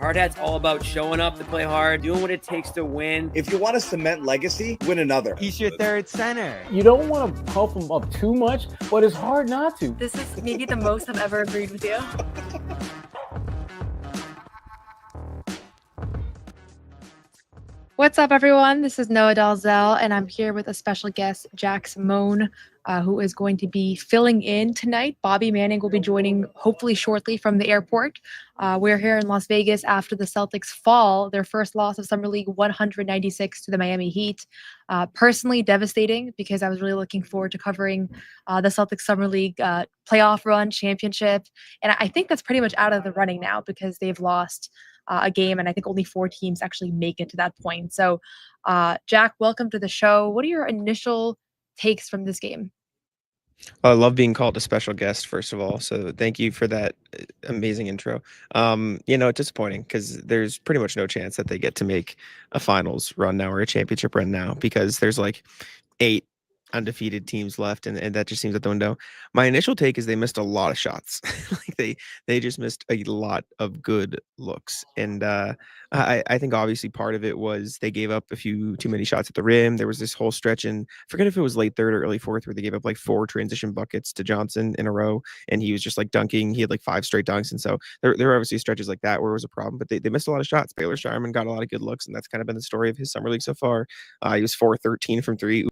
Hard Hat's all about showing up to play hard, doing what it takes to win. If you want to cement legacy, win another. He's your third center. You don't want to pump him up too much, but it's hard not to. This is maybe the most I've ever agreed with you. What's up, everyone? This is Noah Dalzell, and I'm here with a special guest, Jack Simone, who is going to be filling in tonight. Bobby Manning will be joining hopefully shortly from the airport. We're here in Las Vegas after the Celtics fall their first loss of Summer League 196 to the Miami Heat. Personally devastating because I was really looking forward to covering the Celtics Summer League playoff run championship. And I think that's pretty much out of the running now because they've lost a game, and I think only 4 teams actually make it to that point. So, Jack, welcome to the show. What are your initial takes from this game? I love being called a special guest, first of all. So thank you for that amazing intro. It's disappointing because there's pretty much no chance that they get to make a finals run now or a championship run now because there's like 8 undefeated teams left, and that just seems out the window. My initial take is they missed a lot of shots. Like they just missed a lot of good looks, and I think obviously part of it was they gave up a few too many shots at the rim. There was this whole stretch, and I forget if it was late third or early fourth, where they gave up like 4 transition buckets to Johnson in a row, and he was just like dunking. He had like 5 straight dunks, and so there were obviously stretches like that where it was a problem. But they missed a lot of shots. Baylor Scheierman got a lot of good looks, and that's kind of been the story of his summer league so far. He was 4-13 from 3. Hugo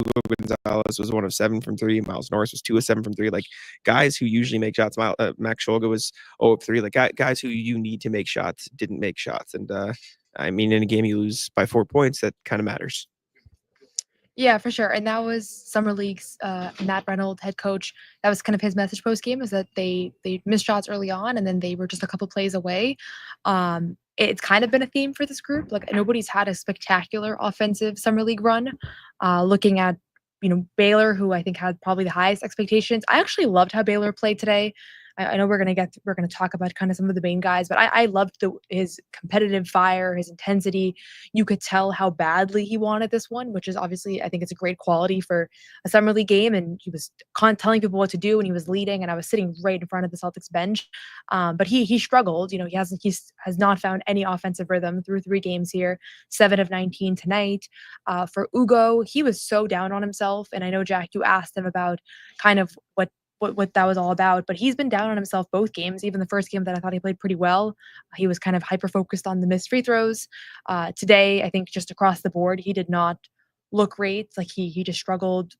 was 1 of 7 from 3. Miles Norris was 2 of 7 from 3. Like guys who usually make shots. Max Scholga was 0 of 3. Like guys who you need to make shots didn't make shots, and I mean, in a game you lose by 4 points, that kind of matters. Yeah, for sure. And that was Summer League's Matt Reynolds, head coach. That was kind of his message post game, is that they missed shots early on and then they were just a couple plays away. It's kind of been a theme for this group. Like nobody's had a spectacular offensive Summer League run. Looking at Baylor, who I think had probably the highest expectations. I actually loved how Baylor played today. I know we're going to talk about kind of some of the main guys, but I loved his competitive fire, his intensity. You could tell how badly he wanted this one, which is obviously, I think it's a great quality for a Summer League game. And he was telling people what to do, and he was leading, and I was sitting right in front of the Celtics bench. But he struggled. He has not found any offensive rhythm through 3 games here, 7 of 19 tonight. For Hugo, he was so down on himself. And I know, Jack, you asked him about kind of what that was all about, but he's been down on himself both games. Even the first game that I thought he played pretty well, he was kind of hyper-focused on the missed free throws. Today, I think just across the board, he did not look great. Like he just struggled,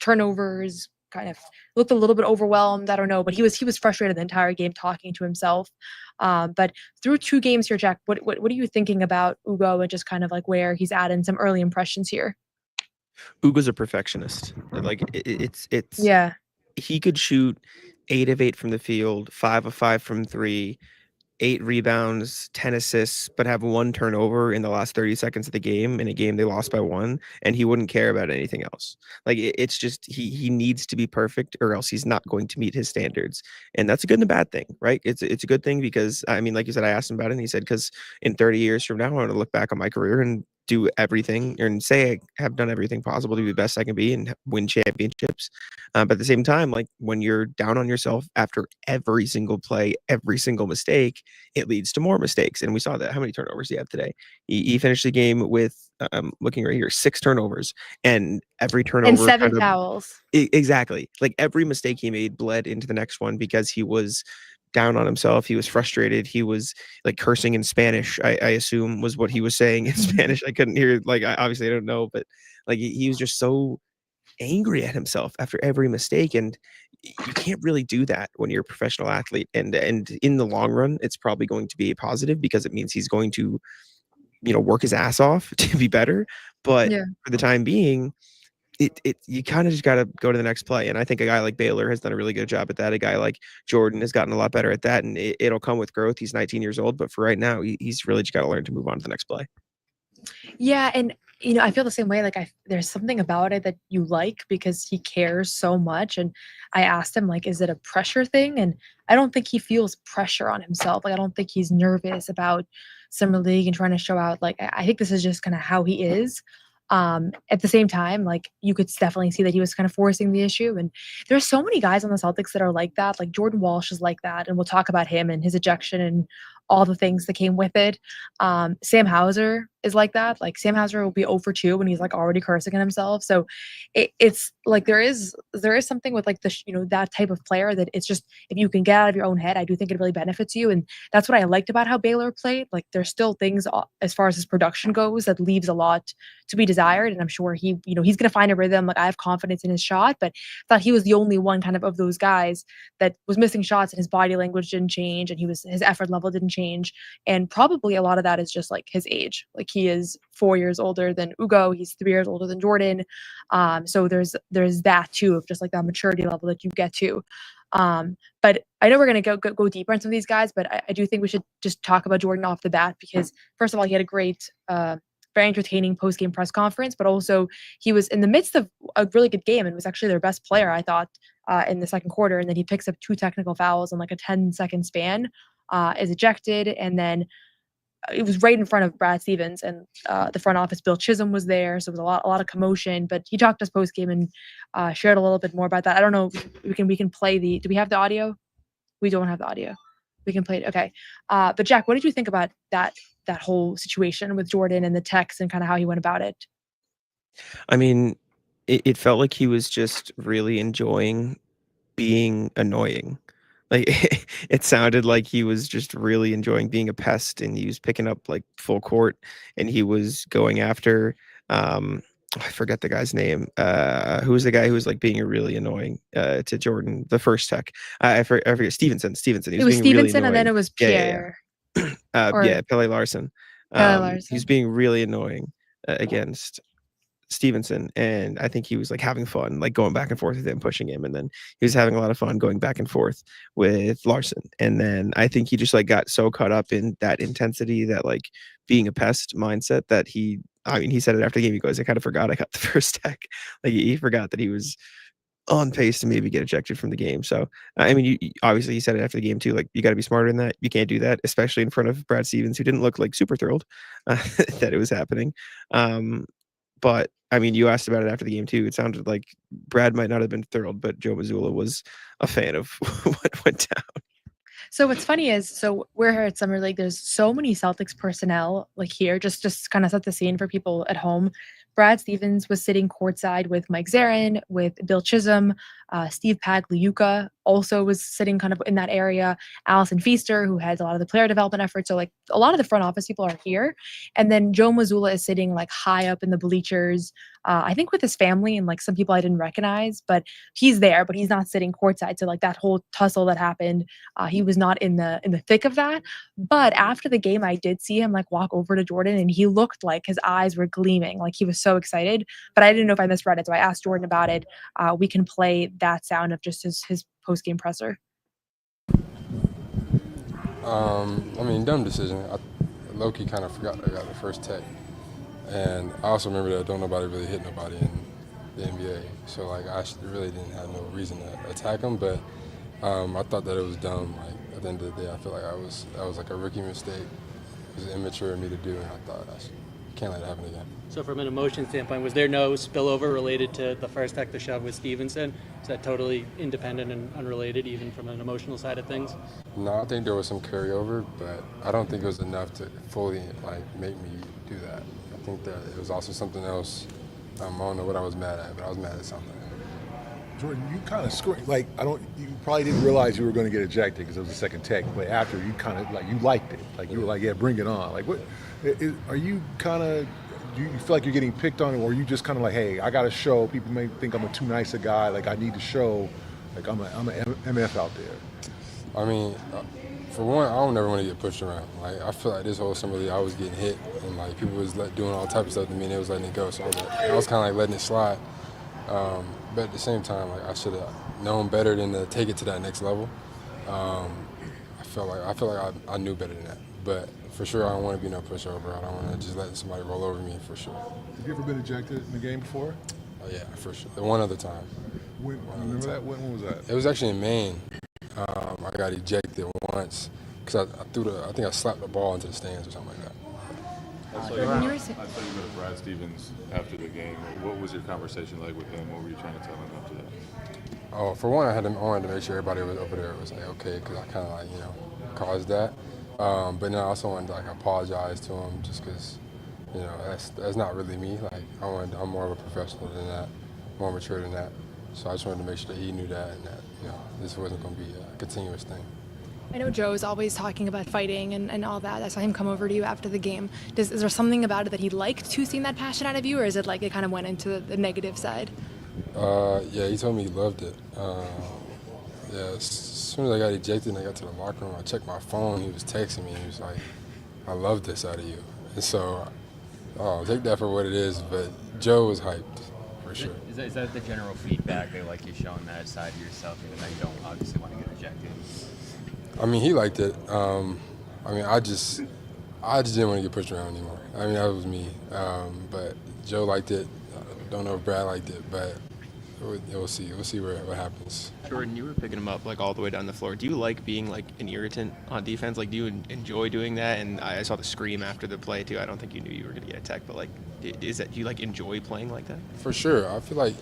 turnovers, kind of looked a little bit overwhelmed. I don't know, but he was frustrated the entire game talking to himself. But through 2 games here, Jack, what are you thinking about Hugo and just kind of like where he's at in some early impressions here? Hugo's a perfectionist. Like it's yeah. He could shoot 8 of 8 from the field, 5 of 5 from 3, 8 rebounds, 10 assists, but have 1 turnover in the last 30 seconds of the game in a game they lost by 1, and he wouldn't care about anything else. Like it's just he needs to be perfect, or else he's not going to meet his standards, and that's a good and a bad thing, right? It's a good thing because I mean, like you said, I asked him about it, and he said because in 30 years from now, I want to look back on my career and do everything and say I have done everything possible to be the best I can be and win championships. But at the same time, like when you're down on yourself after every single play, every single mistake, it leads to more mistakes. And we saw that. How many turnovers do you have today? He finished the game with, looking right here, 6 turnovers, and every turnover and 7 fouls. Exactly. Like every mistake he made bled into the next one because he was down on himself. He was frustrated. He was like cursing in Spanish, I assume was what he was saying in Spanish. I couldn't hear, like, obviously I don't know, but like he was just so angry at himself after every mistake. And you can't really do that when you're a professional athlete. And in the long run, it's probably going to be a positive because it means he's going to, work his ass off to be better. But for the time being, you kind of just got to go to the next play. And I think a guy like Baylor has done a really good job at that. A guy like Jordan has gotten a lot better at that, and it'll come with growth. He's 19 years old, but for right now, he's really just got to learn to move on to the next play. Yeah, and I feel the same way. Like there's something about it that you like because he cares so much. And I asked him, like, is it a pressure thing? And I don't think he feels pressure on himself. Like I don't think he's nervous about Summer League and trying to show out. Like I think this is just kind of how he is. At the same time, like you could definitely see that he was kind of forcing the issue. And there's so many guys on the Celtics that are like that. Like Jordan Walsh is like that. And we'll talk about him and his ejection and all the things that came with it. Sam Hauser is like that. Like Sam Hauser will be 0 for 2 when he's like already cursing at himself. So it's like there is something with like that type of player that it's just, if you can get out of your own head, I do think it really benefits you. And that's what I liked about how Baylor played. Like there's still things as far as his production goes that leaves a lot to be desired. And I'm sure he's going to find a rhythm. Like I have confidence in his shot, but I thought he was the only one kind of those guys that was missing shots, and his body language didn't change, and his effort level didn't change. And probably a lot of that is just like his age. Like he is 4 years older than Hugo. He's 3 years older than Jordan. So there's that too, of just like that maturity level that you get to. But I know we're going to go deeper on some of these guys, but I do think we should just talk about Jordan off the bat, because first of all, he had a great, very entertaining post-game press conference, but also he was in the midst of a really good game and was actually their best player, I thought, in the second quarter. And then he picks up 2 technical fouls in like a 10-second span, is ejected, and then it was right in front of Brad Stevens, and the front office, Bill Chisholm, was there. So it was a lot of commotion, but he talked to us post game and shared a little bit more about that. I don't know, we can play do we have the audio? We don't have the audio. We can play it. Okay. But Jack, what did you think about that whole situation with Jordan and the text and kind of how he went about it? I mean, it felt like he was just really enjoying being annoying. Like it sounded like he was just really enjoying being a pest, and he was picking up like full court, and he was going after I forget the guy's name. Who was the guy who was like being really annoying to Jordan, the first tech? I forget. Stevenson. He was It was being really Stevenson, and then annoying. it was Pierre. Yeah, Pele Larson. Pele Larson. He's being really annoying against Stevenson, and I think he was like having fun, like going back and forth with him, pushing him, and then he was having a lot of fun going back and forth with Larson. And then I think he just like got so caught up in that intensity, that like being a pest mindset, that he said it after the game. He goes, I kind of forgot I got the first tech. Like he forgot that he was on pace to maybe get ejected from the game. So I mean, obviously he said it after the game too. Like you got to be smarter than that. You can't do that, especially in front of Brad Stevens, who didn't look like super thrilled that it was happening. But I mean, you asked about it after the game too. It sounded like Brad might not have been thrilled, but Joe Mazzulla was a fan of what went down. So what's funny is, so we're here at Summer League. There's so many Celtics personnel like here, just kind of set the scene for people at home. Brad Stevens was sitting courtside with Mike Zarin, with Bill Chisholm, Steve Pagliuca also was sitting kind of in that area. Allison Feaster, who has a lot of the player development efforts. So like a lot of the front office people are here. And then Joe Mazzulla is sitting like high up in the bleachers, I think with his family and like some people I didn't recognize, but he's there, but he's not sitting courtside. So like that whole tussle that happened, he was not in the thick of that. But after the game, I did see him like walk over to Jordan, and he looked like his eyes were gleaming. Like he was so excited, but I didn't know if I misread it. So I asked Jordan about it. We can play that sound of just his post-game presser. I mean, dumb decision. Low-key kind of forgot I got the first tech. And I also remember that don't nobody really hit nobody in the NBA. So, like, I really didn't have no reason to attack him. But I thought that it was dumb. Like, at the end of the day, I feel like that was like a rookie mistake. It was immature of me to do, and I thought can't let it happen again. So from an emotion standpoint, was there no spillover related to the first tech to shove with Stevenson? Is that totally independent and unrelated, even from an emotional side of things? No, I think there was some carryover, but I don't think it was enough to fully like make me do that. I think that it was also something else. I don't know what I was mad at, but I was mad at something. Jordan, you kind of scored. Like you probably didn't realize you were going to get ejected because it was the second tech. But after, you kind of like you liked it. Like you were like, yeah, bring it on. Like what? Are you kind of? Do you feel like you're getting picked on, or are you just kind of like, hey, I got to show. People may think I'm too nice a guy. Like I need to show. Like I'm an MF out there. I mean, for one, I don't ever want to get pushed around. Like I feel like this whole summer league, I was getting hit, and like people was doing all type of stuff to me, and they was letting it go. So I was kind of like letting it slide. But at the same time, like I should have known better than to take it to that next level. I feel like I knew better than that. But for sure, I don't want to be no pushover. I don't want to just let somebody roll over me, for sure. Have you ever been ejected in the game before? Oh yeah, for sure. The one other time. Remember that? When was that? It was actually in Maine. I got ejected once because I think I slapped the ball into the stands or something like that. I saw you with Brad Stevens after the game. What was your conversation like with him? What were you trying to tell him after that? Oh, for one, I wanted to make sure everybody was over there was like okay, because I kind of like caused that. But then I also wanted to like apologize to him just because, you know, that's not really me. Like I'm more of a professional than that, more mature than that. So I just wanted to make sure that he knew that and that, you know, this wasn't going to be a continuous thing. I know Joe's always talking about fighting and all that. I saw him come over to you after the game. Is there something about it that he liked to seeing that passion out of you, or is it like it kind of went into the negative side? Yeah, he told me he loved it. Yeah, as soon as I got ejected and I got to the locker room, I checked my phone. He was texting me. He was like, "I love this out of you." And so, take that for what it is. But Joe was hyped for sure. Is that the general feedback? They like you showing that side of yourself, even though you don't obviously want to get ejected? I mean, he liked it. I mean, I just didn't want to get pushed around anymore. I mean, that was me. But Joe liked it. I don't know if Brad liked it, but we'll see. We'll see what happens. Jordan, you were picking him up like all the way down the floor. Do you like being like an irritant on defense? Like, do you enjoy doing that? And I saw the scream after the play too. I don't think you knew you were going to get attacked, but like, do you like enjoy playing like that? For sure. I feel like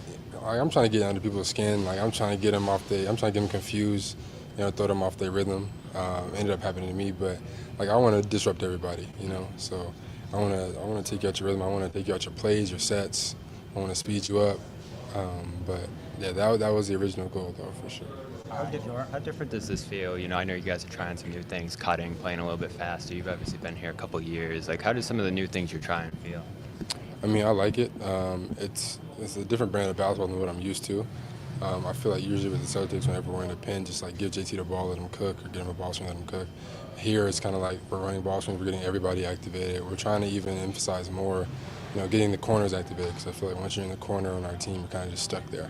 I'm trying to get under people's skin. Like I'm trying to get them confused. You know, throw them off their rhythm. Ended up happening to me, but like I want to disrupt everybody. You know, so I want to take you out your rhythm. I want to take you out your plays, your sets. I want to speed you up. But yeah, that was the original goal, though, for sure. How different does this feel? You know, I know you guys are trying some new things, cutting, playing a little bit faster. You've obviously been here a couple years. Like, how do some of the new things you're trying feel? I mean, I like it. It's a different brand of basketball than what I'm used to. I feel like usually with the Celtics, whenever we're in a pin, just like give JT the ball, let him cook, or get him a ball screen, let him cook. Here, it's kind of like we're running ball screens, we're getting everybody activated. We're trying to even emphasize more, you know, getting the corners activated, because I feel like once you're in the corner on our team, you're kind of just stuck there.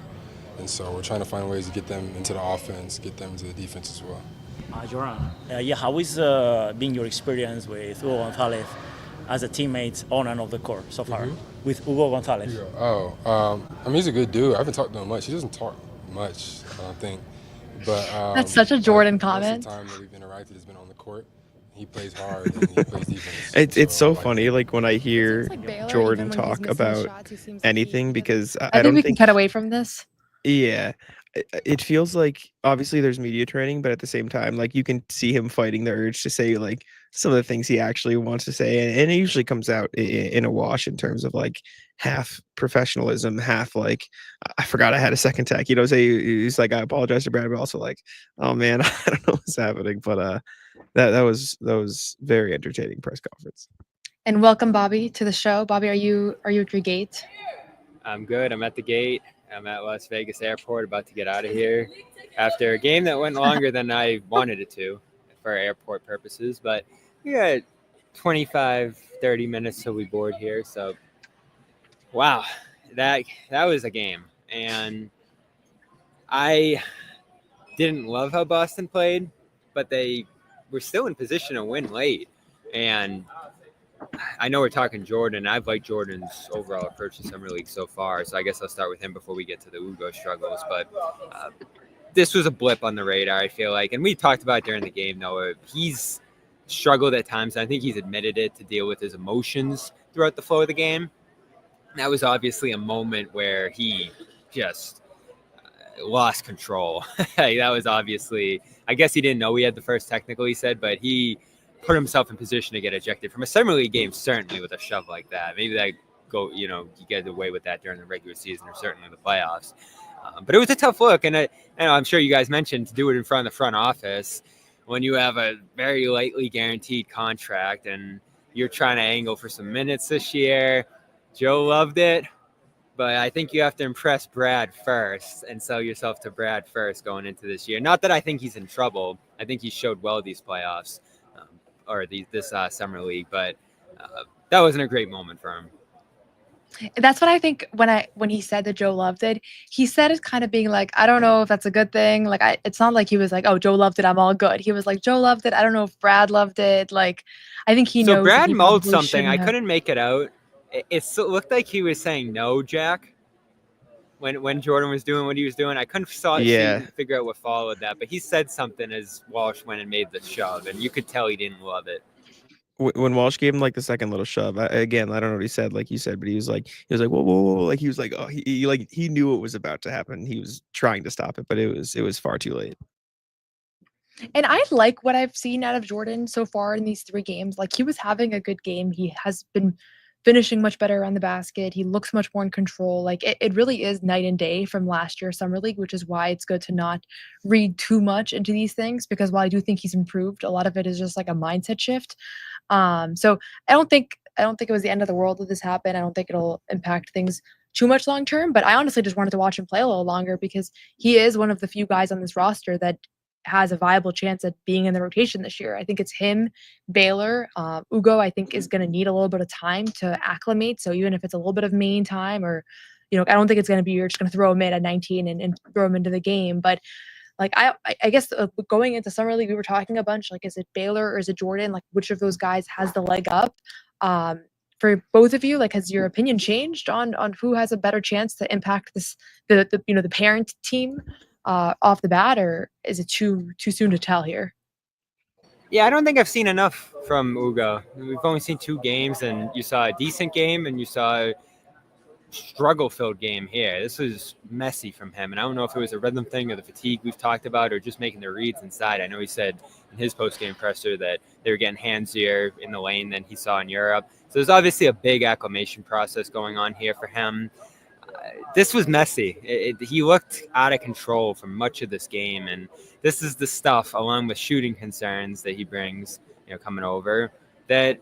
And so we're trying to find ways to get them into the offense, get them into the defense as well. Jordan, how is been your experience with Hugo Gonzalez as a teammate on and off the court so far? With Hugo Gonzalez? I mean, he's a good dude. I haven't talked to him much. He doesn't talk much, I don't think. But That's such a Jordan most comment. of the time that we've interacted has been on the court. He plays hard and he plays defense. It's so funny, like when I hear Like Baylor, Jordan even when he's talk missing about shots, he seems like anything, because I I think don't we can think cut away from this. Yeah, it feels like obviously there's media training, but at the same time, like you can see him fighting the urge to say like some of the things he actually wants to say, and it usually comes out in a wash in terms of like half professionalism, half like I forgot I had a second tech. You know, say he's like I apologize to Brad, but also like, oh man, I don't know what's happening, but that was very entertaining press conference. And welcome, Bobby, to the show. Bobby, are you at your gate? I'm good. I'm at the gate. I'm at Las Vegas Airport, about to get out of here after a game that went longer than I wanted it to for airport purposes. But we got 25, 30 minutes till we board here. So, wow, that was a game. And I didn't love how Boston played, but they were still in position to win late. And I know we're talking Jordan. I've liked Jordan's overall approach to Summer League so far, so I guess I'll start with him before we get to the Hugo struggles. But this was a blip on the radar, I feel like. And we talked about it during the game, though. He's struggled at times. I think he's admitted it, to deal with his emotions throughout the flow of the game. That was obviously a moment where he just lost control. That was obviously, I guess he didn't know he had the first technical, he said, but he put himself in position to get ejected from a Summer League game, certainly with a shove like that. Maybe that you get away with that during the regular season or certainly the playoffs. But it was a tough look, and I'm sure you guys mentioned to do it in front of the front office when you have a very lightly guaranteed contract and you're trying to angle for some minutes this year. Joe loved it, but I think you have to impress Brad first and sell yourself to Brad first going into this year. Not that I think he's in trouble. I think he showed well these playoffs. Or this Summer League, but that wasn't a great moment for him. That's what I think when he said that Joe loved it. He said it kind of being like, I don't know if that's a good thing. Like, it's not like he was like, oh, Joe loved it, I'm all good. He was like, Joe loved it. I don't know if Brad loved it. Like, I think he knows. So Brad he mulled probably something. shouldn't I have. couldn't make it out. It looked like he was saying no, Jack. When Jordan was doing what he was doing, I couldn't figure out what followed that. But he said something as Walsh went and made the shove, and you could tell he didn't love it. When Walsh gave him like the second little shove, I don't know what he said, like you said, but he was like, whoa, whoa, whoa, like he was like, oh, he knew it was about to happen. He was trying to stop it, but it was far too late. And I like what I've seen out of Jordan so far in these 3 games. Like, he was having a good game. He has been finishing much better around the basket. He looks much more in control. Like, it really is night and day from last year's Summer League, which is why it's good to not read too much into these things, because while I do think he's improved, a lot of it is just like a mindset shift. So I don't think it was the end of the world that this happened. I don't think it'll impact things too much long term, but I honestly just wanted to watch him play a little longer because he is one of the few guys on this roster that has a viable chance at being in the rotation this year. I think it's him, Baylor, Hugo. I think is going to need a little bit of time to acclimate. So even if it's a little bit of main time, or I don't think it's going to be you're just going to throw him in at 19 and throw him into the game. But like I guess going into Summer League, we were talking a bunch. Like, is it Baylor or is it Jordan? Like, which of those guys has the leg up? For both of you, like, has your opinion changed on who has a better chance to impact the parent team off the bat, or is it too soon to tell here? Yeah, I don't think I've seen enough from Hugo. We've only seen 2 games, and you saw a decent game and you saw a struggle-filled game here. This was messy from him, and I don't know if it was a rhythm thing or the fatigue we've talked about or just making the reads inside. I know he said in his post-game presser that they were getting handsier in the lane than he saw in Europe. So there's obviously a big acclimation process going on here for him. This was messy. He looked out of control for much of this game, and this is the stuff, along with shooting concerns that he brings, coming over, that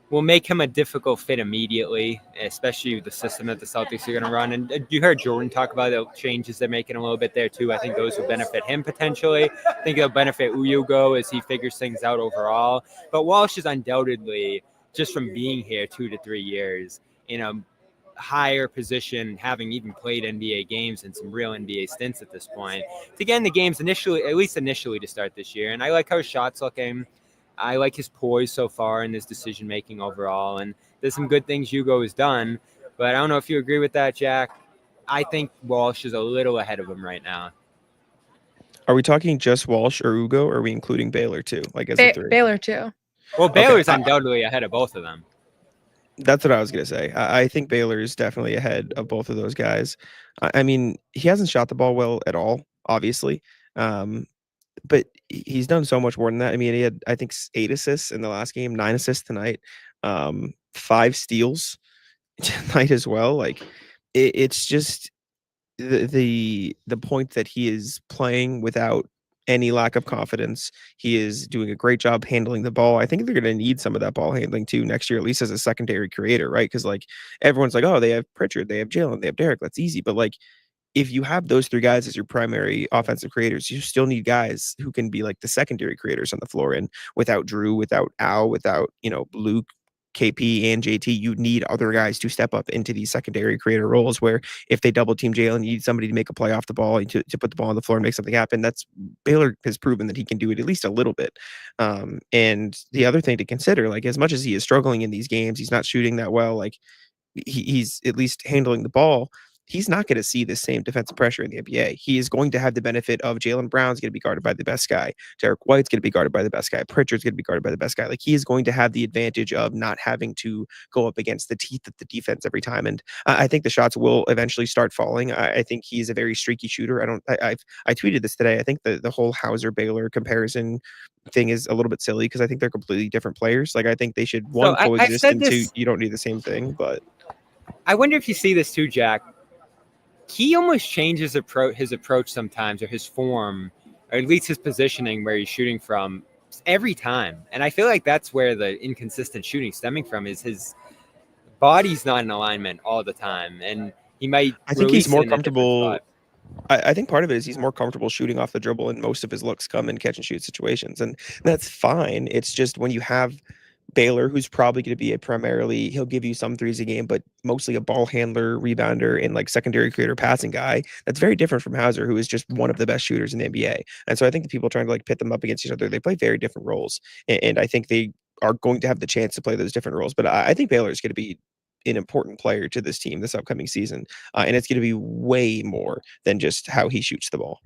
will make him a difficult fit immediately, especially with the system that the Celtics are going to run. And you heard Jordan talk about the changes they're making a little bit there too. I think those will benefit him potentially. I think it'll benefit Hugo as he figures things out overall. But Walsh is undoubtedly, just from being here 2 to 3 years, in a higher position, having even played NBA games and some real NBA stints at this point, to get in the games initially, at least initially, to start this year. And I like how his shot's looking. I like his poise so far in his decision-making overall. And there's some good things Hugo has done. But I don't know if you agree with that, Jack. I think Walsh is a little ahead of him right now. Are we talking just Walsh or Hugo, or are we including Baylor too? Like as a 3? Baylor too. Well, Baylor's undoubtedly ahead of both of them. That's what I was going to say. I think Baylor is definitely ahead of both of those guys. I mean, he hasn't shot the ball well at all, obviously. But he's done so much more than that. I mean, he had, I think, 8 assists in the last game, 9 assists tonight, 5 steals tonight as well. Like, it's just the point that he is playing without any lack of confidence. He is doing a great job handling the ball. I think they're going to need some of that ball handling too next year, at least as a secondary creator, right? Because like everyone's like, oh, they have Pritchard, they have Jalen, they have Derek. That's easy. But like, if you have those 3 guys as your primary offensive creators, you still need guys who can be like the secondary creators on the floor. And without Drew, without Al, without, Luke, KP, and JT, you need other guys to step up into these secondary creator roles where if they double team Jalen, you need somebody to make a play off the ball and to put the ball on the floor and make something happen. That's Baylor has proven that he can do it at least a little bit. And the other thing to consider, like as much as he is struggling in these games, he's not shooting that well. Like he's at least handling the ball. He's not going to see the same defensive pressure in the NBA. He is going to have the benefit of Jalen Brown's going to be guarded by the best guy. Derek White's going to be guarded by the best guy. Pritchard's going to be guarded by the best guy. Like he is going to have the advantage of not having to go up against the teeth of the defense every time. And I think the shots will eventually start falling. I think he's a very streaky shooter. I tweeted this today. I think the whole Hauser Baylor comparison thing is a little bit silly because I think they're completely different players. Like I think they should coexist, and 2, you don't need the same thing. But I wonder if you see this too, Jack. He almost changes his approach sometimes, or his form, or at least his positioning where he's shooting from every time. And I feel like that's where the inconsistent shooting stemming from is his body's not in alignment all the time. And he might. I think he's more comfortable. I think part of it is he's more comfortable shooting off the dribble, and most of his looks come in catch and shoot situations. And that's fine. It's just when you have Baylor, who's probably going to be he'll give you some 3s a game, but mostly a ball handler, rebounder, and like secondary creator passing guy. That's very different from Hauser, who is just one of the best shooters in the NBA. And so I think the people trying to like pit them up against each other, they play very different roles. And I think they are going to have the chance to play those different roles. But I think Baylor is going to be an important player to this team this upcoming season. And it's going to be way more than just how he shoots the ball.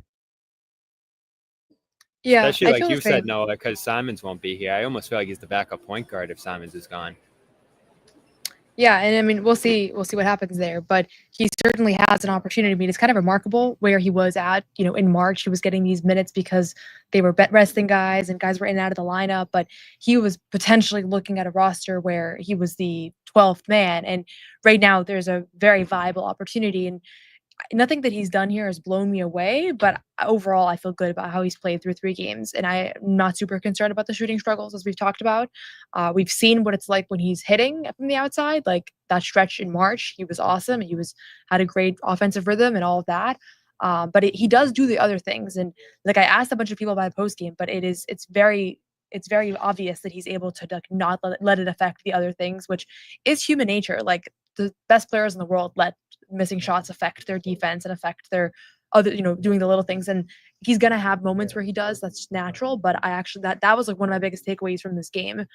Yeah, especially like you said, Noah, because Simons won't be here. I almost feel like he's the backup point guard if Simons is gone. Yeah, and I mean, we'll see what happens there, but he certainly has an opportunity. I mean, it's kind of remarkable where he was at, in March. He was getting these minutes because they were resting guys and guys were in and out of the lineup, but he was potentially looking at a roster where he was the 12th man. And right now there's a very viable opportunity. And nothing that he's done here has blown me away, but overall, I feel good about how he's played through 3 games, and I'm not super concerned about the shooting struggles as we've talked about. We've seen what it's like when he's hitting from the outside, like that stretch in March. He was awesome. He had a great offensive rhythm and all of that. But he does do the other things, and like I asked a bunch of people about post game, but it's very obvious that he's able to not let it affect the other things, which is human nature. Like the best players in the world let missing shots affect their defense and affect their other, doing the little things. And he's going to have moments where he does. That's just natural. But I actually, that was like one of my biggest takeaways from this game,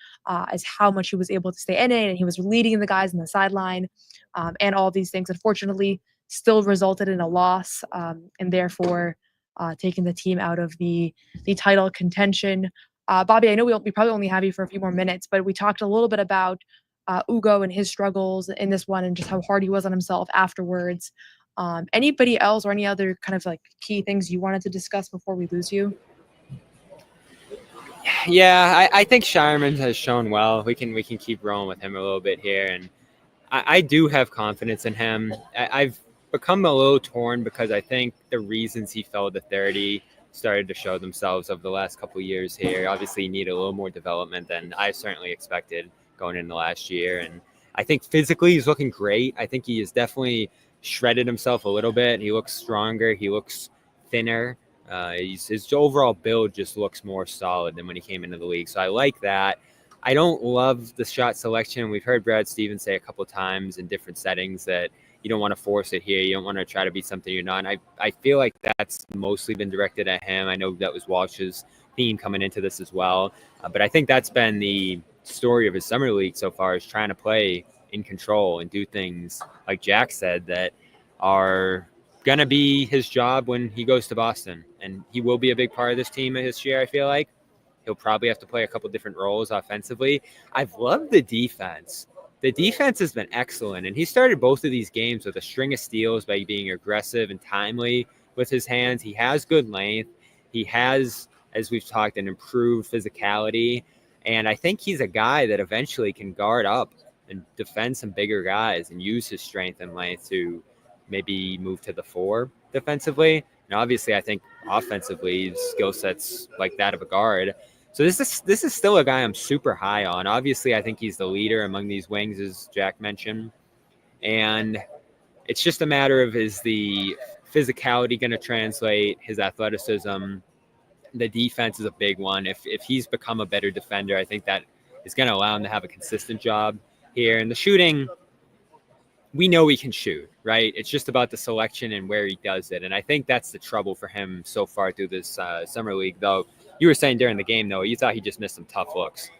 is how much he was able to stay in it. And he was leading the guys in the sideline, and all these things, unfortunately, still resulted in a loss, and therefore taking the team out of the title contention. Bobby, I know we probably only have you for a few more minutes, but we talked a little bit about Hugo and his struggles in this one and just how hard he was on himself afterwards. Anybody else or any other kind of like key things you wanted to discuss before we lose you? Yeah, I think Scheierman has shown well. We can keep rolling with him a little bit here, and I do have confidence in him. I've become a little torn because I think the reasons he fell to 30 started to show themselves over the last couple of years here. Obviously, he needed a little more development than I certainly expected going into last year. And I think physically he's looking great. I think he has definitely shredded himself a little bit. He looks stronger. He looks thinner. His overall build just looks more solid than when he came into the league. So I like that. I don't love the shot selection. We've heard Brad Stevens say a couple times in different settings that you don't want to force it here. You don't want to try to be something you're not. I feel like that's mostly been directed at him. I know that was Walsh's theme coming into this as well. But I think that's been the story of his summer league so far, is trying to play in control and do things, like Jack said, that are going to be his job when he goes to Boston. And he will be a big part of this team this year, I feel like. He'll probably have to play a couple different roles offensively. I've loved the defense. The defense has been excellent, and he started both of these games with a string of steals by being aggressive and timely with his hands. He has good length. He has, as we've talked, an improved physicality, and I think he's a guy that eventually can guard up and defend some bigger guys and use his strength and length to maybe move to the 4 defensively. And obviously, I think offensively, his skill set's like that of a guard. So this is still a guy I'm super high on. Obviously, I think he's the leader among these wings, as Jack mentioned. And it's just a matter of, is the physicality going to translate, his athleticism? The defense is a big one. If he's become a better defender, I think that is going to allow him to have a consistent job here. And the shooting, we know he can shoot, right? It's just about the selection and where he does it. And I think that's the trouble for him so far through this summer league, though. You were saying during the game, though, you thought he just missed some tough looks.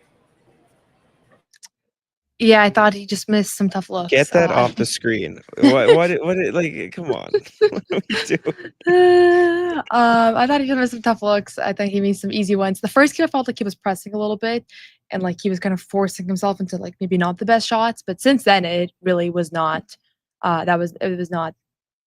Yeah, I thought he just missed some tough looks. Get that off the screen. What, like, come on. What are we doing? I thought he just missed some tough looks. I think he made some easy ones. The first game, I felt like he was pressing a little bit and like he was kind of forcing himself into like maybe not the best shots. But since then, it really was not. It was not.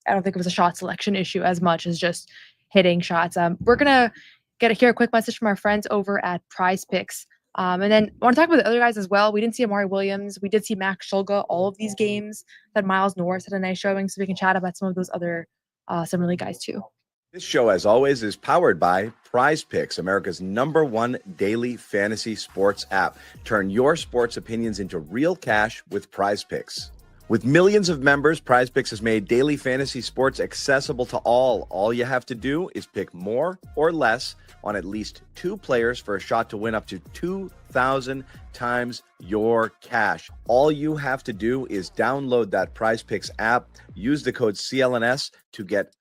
I don't think it was a shot selection issue as much as just hitting shots. We're gonna hear a quick message from our friends over at Prize Picks. And then I want to talk about the other guys as well. We didn't see Amari Williams. We did see Max Shulga all of these games. That Miles Norris had a nice showing, so we can chat about some of those other Summer League guys too. This show, as always, is powered by Prize Picks, America's #1 daily fantasy sports app. Turn your sports opinions into real cash with Prize Picks. With millions of members, Prize Picks has made daily fantasy sports accessible to all. All you have to do is pick more or less on at least 2 players for a shot to win up to 2,000 times your cash. All you have to do is download that Prize Picks app, use the code CLNS to get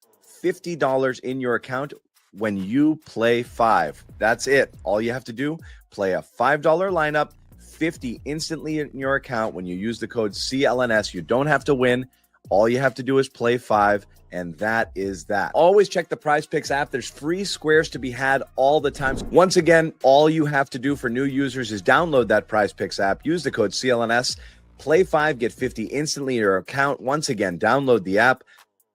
$50 in your account when you play 5. That's it. All you have to do, play a $5 lineup, $50 instantly in your account when you use the code CLNS. You don't have to win. All you have to do is play 5, and that is that. Always check the Prize Picks app. There's free squares to be had all the time. Once again, all you have to do for new users is download that Prize Picks app, use the code CLNS, Play 5, get 50 instantly in your account. Once again, download the app.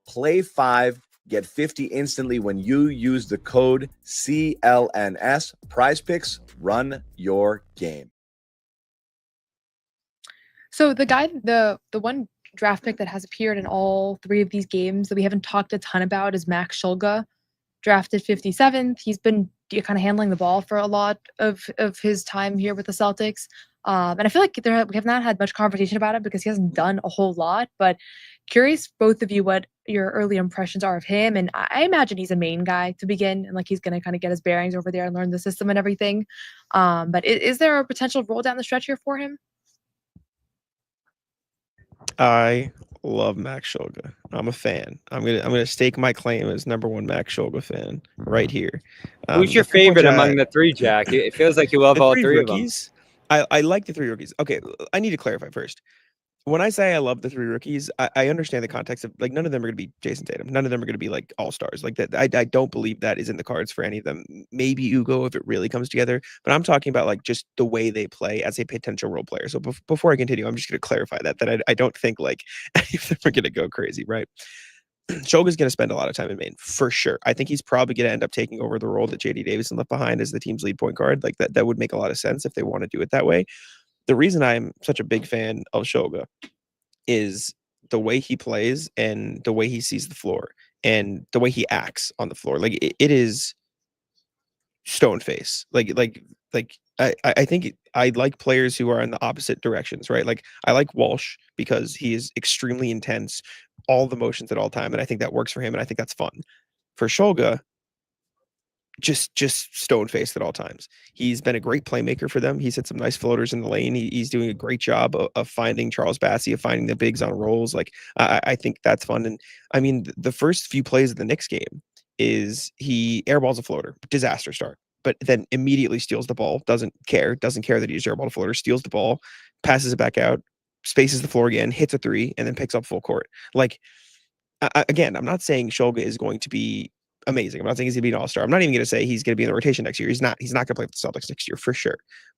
Play 5, get 50 instantly when you use the code CLNS. Prize Picks, run your game. So the one draft pick that has appeared in all 3 of these games that we haven't talked a ton about is Max Schulga, drafted 57th. He's been kind of handling the ball for a lot of his time here with the Celtics. And I feel like we have not had much conversation about it because he hasn't done a whole lot. But curious, both of you, what your early impressions are of him. And I imagine he's a main guy to begin, and like he's going to kind of get his bearings over there and learn the system and everything. But is there a potential roll down the stretch here for him? I love Max Schulga. I'm a fan. I'm gonna stake my claim as #1 Max Schulga fan right here. Who's your favorite among the 3, Jack? It feels like you love all 3 of them. I like the 3 rookies. Okay, I need to clarify first. When I say I love the 3 rookies, I understand the context of, like, none of them are going to be Jason Tatum. None of them are going to be like all-stars. Like that, I don't believe that is in the cards for any of them. Maybe Hugo if it really comes together. But I'm talking about like just the way they play as a potential role player. So before I continue, I'm just going to clarify that I don't think like any of them are going to go crazy, right? Shoga's going to spend a lot of time in Maine for sure. I think he's probably going to end up taking over the role that JD Davison left behind as the team's lead point guard. Like that would make a lot of sense if they want to do it that way. The reason I'm such a big fan of Shoga is the way he plays and the way he sees the floor and the way he acts on the floor. Like it is stone face. Like I think I like players who are in the opposite directions, right? Like I like Walsh because he is extremely intense, all the motions at all time, and I think that works for him, and I think that's fun. For Shoga, just stone faced at all times. He's been a great playmaker for them. He's hit some nice floaters in the lane. He's doing a great job of finding Charles Bassey, of finding the bigs on rolls. Like I think that's fun. And I mean, the first few plays of the Knicks game is he airballs a floater, disaster start, but then immediately steals the ball. Doesn't care that he just airballed a floater. Steals the ball, passes it back out, spaces the floor again, hits a 3, and then picks up full court. Like again, I'm not saying Shoga is going to be amazing. I'm not saying he's going to be an all-star. I'm not even going to say he's going to be in the rotation next year. He's not going to play with the Celtics next year for sure.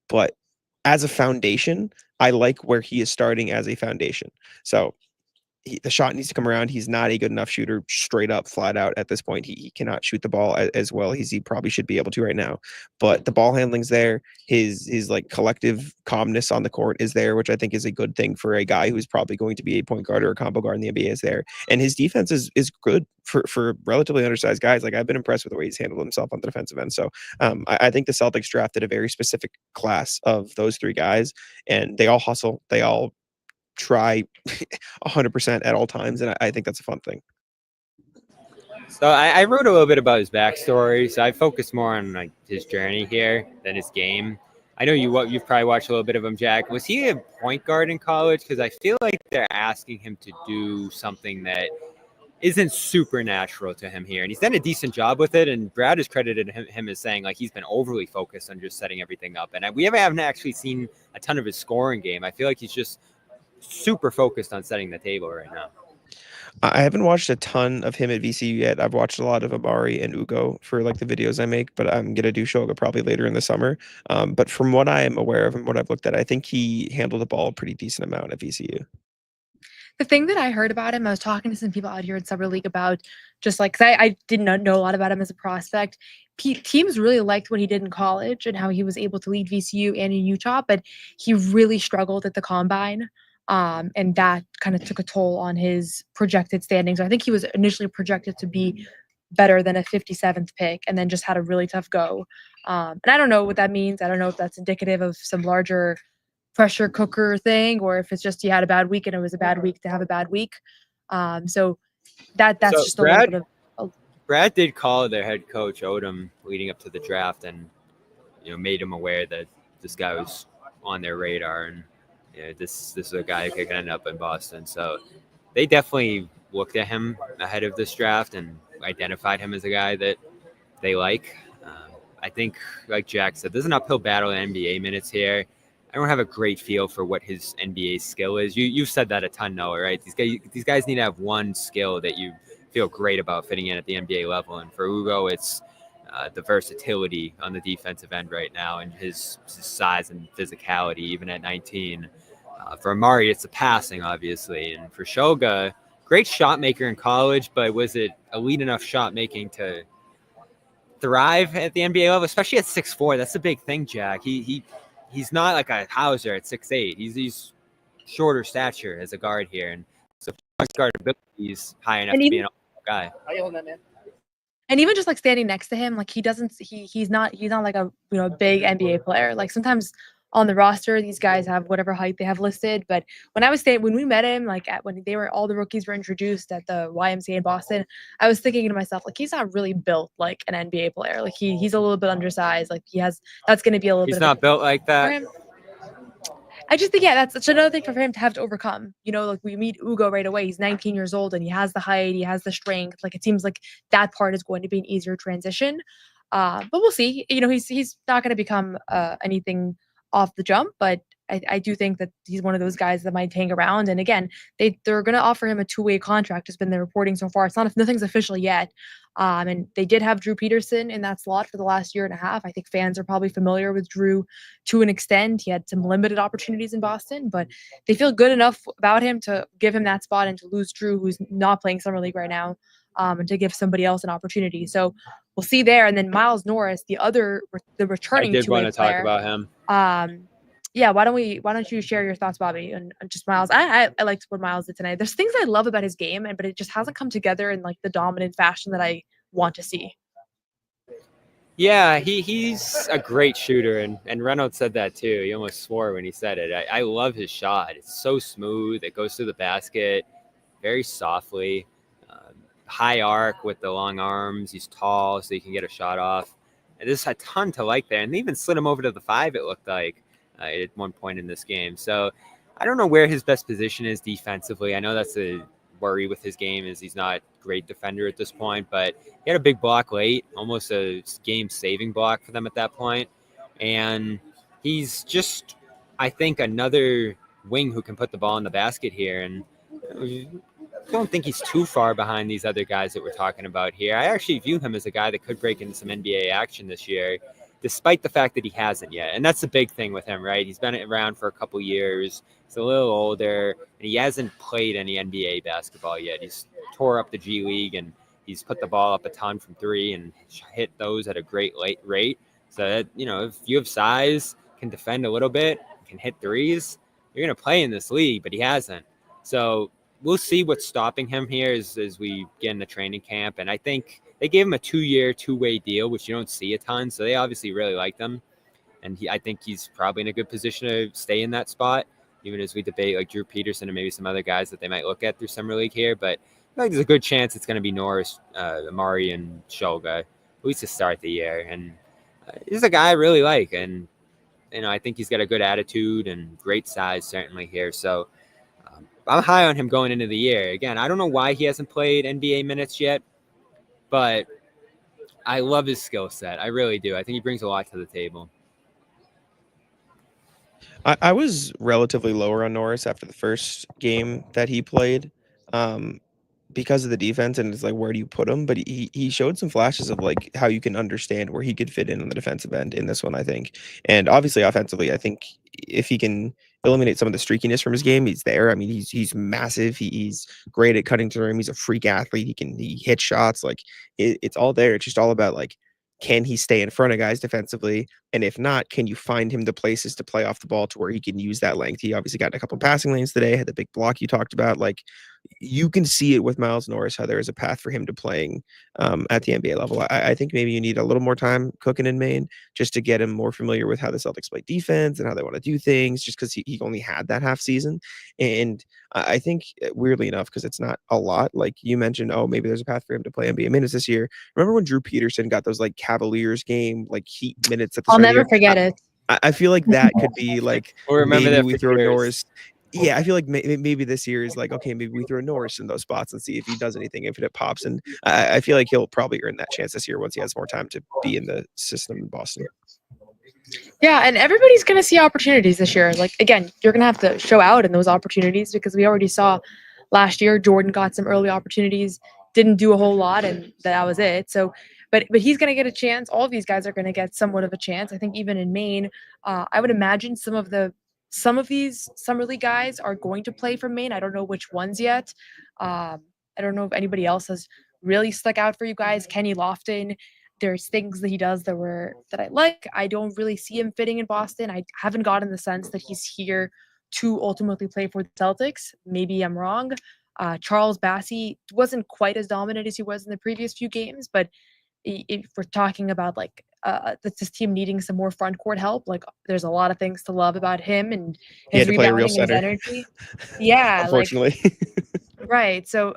But as a foundation, I like where he is starting as a foundation. So the shot needs to come around. He's not a good enough shooter straight up, flat out at this point. He cannot shoot the ball as well as he probably should be able to right now. But the ball handling's there. His like collective calmness on the court is there, which I think is a good thing for a guy who's probably going to be a point guard or a combo guard in the NBA is there. And his defense is good for relatively undersized guys. Like I've been impressed with the way he's handled himself on the defensive end. So I think the Celtics drafted a very specific class of those 3 guys, and they all hustle. They all try 100% at all times, and I think that's a fun thing. So I wrote a little bit about his backstory, so I focused more on like his journey here than his game. I know you've probably watched a little bit of him, Jack. Was he a point guard in college? Because I feel like they're asking him to do something that isn't supernatural to him here, and he's done a decent job with it. And Brad has credited him as saying like he's been overly focused on just setting everything up, and we haven't actually seen a ton of his scoring game. I feel like he's just super focused on setting the table right now. I haven't watched a ton of him at VCU yet. I've watched a lot of Amari and Hugo for like the videos I make, but I'm going to do Shoga probably later in the summer. But from what I am aware of and what I've looked at, I think he handled the ball a pretty decent amount at VCU. The thing that I heard about him, I was talking to some people out here in Summer League about just like, because I didn't know a lot about him as a prospect. Teams really liked what he did in college and how he was able to lead VCU and in Utah, but he really struggled at the combine. And that kind of took a toll on his projected standings. I think he was initially projected to be better than a 57th pick and then just had a really tough go. And I don't know what that means. I don't know if that's indicative of some larger pressure cooker thing or if it's just he had a bad week and it was a bad week to have a bad week. So that's just a little bit of. Brad did call their head coach Odom leading up to the draft and made him aware that this guy was on their radar and this is a guy who could end up in Boston. So they definitely looked at him ahead of this draft and identified him as a guy that they like. I think, like Jack said, there's an uphill battle in NBA minutes here. I don't have a great feel for what his NBA skill is. You've said that a ton, Noah, right? These guys need to have one skill that you feel great about fitting in at the NBA level. And for Hugo, it's the versatility on the defensive end right now and his size and physicality, even at 19. For Amari, it's the passing, obviously. And for Shoga, great shot maker in college, but was it elite enough shot making to thrive at the NBA level, especially at 6'4"? That's the big thing, Jack. He's not like a Hauser at 6'8". He's shorter stature as a guard here. And so guard ability, he's high enough to be an all guy. How you holding that, man? And even just like standing next to him, like he's not like a big NBA player. Like sometimes on the roster, these guys have whatever height they have listed. But when we met him, like when all the rookies were introduced at the YMCA in Boston, I was thinking to myself, like, he's not really built like an NBA player. Like he's a little bit undersized. Like that's going to be a little bit. He's not built like that. I just think, that's another thing for him to have to overcome. Like we meet Hugo right away. He's 19 years old and he has the height, he has the strength. Like it seems like that part is going to be an easier transition. But we'll see. He's not going to become anything off the jump, but I do think that he's one of those guys that might hang around. And again, they're going to offer him a 2-way contract. Has been the reporting so far. Nothing's official yet. And they did have Drew Peterson in that slot for the last year and a half. I think fans are probably familiar with Drew to an extent. He had some limited opportunities in Boston, but they feel good enough about him to give him that spot and to lose Drew, who's not playing Summer League right now, and to give somebody else an opportunity. So we'll see there. And then Miles Norris, the returning I did want to talk player, about him. Yeah, why don't you share your thoughts, Bobby, and just Miles? I liked what Miles did tonight. There's things I love about his game, but it just hasn't come together in like the dominant fashion that I want to see. Yeah, he's a great shooter, and Reynolds said that too. He almost swore when he said it. I love his shot. It's so smooth. It goes through the basket very softly. High arc with the long arms. He's tall, so he can get a shot off. And there's a ton to like there. And they even slid him over to the 5, it looked like, at one point in this game. So I don't know where his best position is defensively. I know that's a worry with his game, is he's not a great defender at this point, but he had a big block late, almost a game-saving block for them at that point. And he's just, I think, another wing who can put the ball in the basket here. And I don't think he's too far behind these other guys that we're talking about here. I actually view him as a guy that could break into some NBA action this year, despite the fact that he hasn't yet. And that's the big thing with him, right? He's been around for a couple years. He's a little older, and he hasn't played any NBA basketball yet. He's tore up the G League, and he's put the ball up a ton from 3 and hit those at a great rate. So that, if you have size, can defend a little bit, can hit threes, you're going to play in this league, but he hasn't. So we'll see what's stopping him here as we get in the training camp. And I think they gave him a 2-year, 2-way deal, which you don't see a ton. So they obviously really like him. And I think he's probably in a good position to stay in that spot, even as we debate like Drew Peterson and maybe some other guys that they might look at through Summer League here. But I feel like there's a good chance it's going to be Norris, Amari, and Shoga, at least to start the year. And he's a guy I really like. And, I think he's got a good attitude and great size certainly here. So I'm high on him going into the year. Again, I don't know why he hasn't played NBA minutes yet, but I love his skill set. I really do. I think he brings a lot to the table. I was relatively lower on Norris after the first game that he played, because of the defense, and it's like, where do you put him? But he showed some flashes of like how you can understand where he could fit in on the defensive end in this one, I think. And obviously offensively, I think if he can eliminate some of the streakiness from his game, he's there. I mean, he's massive. He's great at cutting to the rim. He's a freak athlete. He hits shots. Like it's all there. It's just all about like, can he stay in front of guys defensively? And if not, can you find him the places to play off the ball to where he can use that length? He obviously got in a couple passing lanes today, had the big block you talked about. Like, you can see it with Miles Norris, how there is a path for him to playing at the NBA level. I think maybe you need a little more time cooking in Maine just to get him more familiar with how the Celtics play defense and how they want to do things, just because he only had that half season. And I think, weirdly enough, because it's not a lot, like you mentioned, oh, maybe there's a path for him to play NBA minutes this year. Remember when Drew Peterson got those like Cavaliers game, like Heat minutes at the I'll start of the never year? forget it. I feel like that could be like, We'll remember maybe that we for throw years. Norris. Yeah, I feel like maybe this year is like, okay, maybe we throw Norris in those spots and see if he does anything, if it pops. And I feel like he'll probably earn that chance this year once he has more time to be in the system in Boston. Yeah, and everybody's going to see opportunities this year. Like, again, you're going to have to show out in those opportunities, because we already saw last year Jordan got some early opportunities, didn't do a whole lot, and that was it. So, but he's going to get a chance. All of these guys are going to get somewhat of a chance. I think even in Maine, I would imagine some of the some of these Summer League guys are going to play for Maine. I don't know which ones yet. I don't know if anybody else has really stuck out for you guys. Kenny Lofton, there's things that he does that I like. I don't really see him fitting in Boston. I haven't gotten the sense that he's here to ultimately play for the Celtics. Maybe I'm wrong. Charles Bassey wasn't quite as dominant as he was in the previous few games, but if we're talking about like this team needing some more front court help, like there's a lot of things to love about him and his rebounding and his energy. Yeah, unfortunately. Right. So,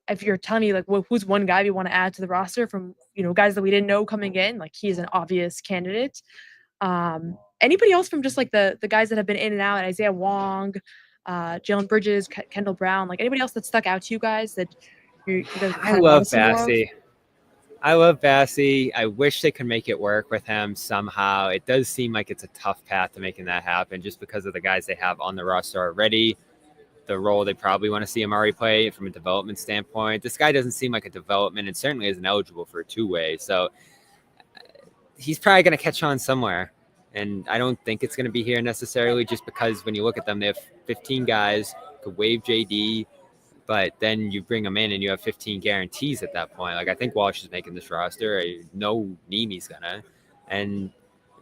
if you're telling me like who's one guy we want to add to the roster from guys that we didn't know coming in, like he's an obvious candidate. Anybody else from just like the guys that have been in and out, Isaiah Wong, Jalen Bridges, Kendall Brown, like anybody else that stuck out to you guys that you I love Bassey. I wish they could make it work with him somehow. It does seem like it's a tough path to making that happen just because of the guys they have on the roster already, the role they probably want to see Amari play from a development standpoint. This guy doesn't seem like a development and certainly isn't eligible for a two-way. So he's probably going to catch on somewhere. And I don't think it's going to be here necessarily just because when you look at them, they have 15 guys, could waive JD, but then you bring them in and you have 15 guarantees at that point. Like I think Walsh is making this roster. I know Nimi's gonna. And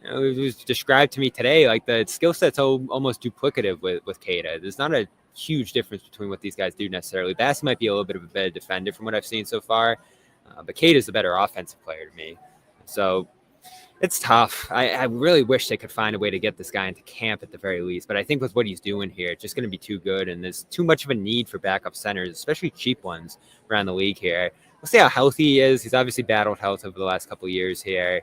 it was described to me today, like the skill set's almost duplicative with Keita. There's not a huge difference between what these guys do necessarily. Bass might be a little bit of a better defender from what I've seen so far, but Keita's the better offensive player to me. So it's tough. I really wish they could find a way to get this guy into camp at the very least, but I think with what he's doing here, it's just going to be too good, and there's too much of a need for backup centers, especially cheap ones around the league here. We'll see how healthy he is. He's obviously battled health over the last couple of years here.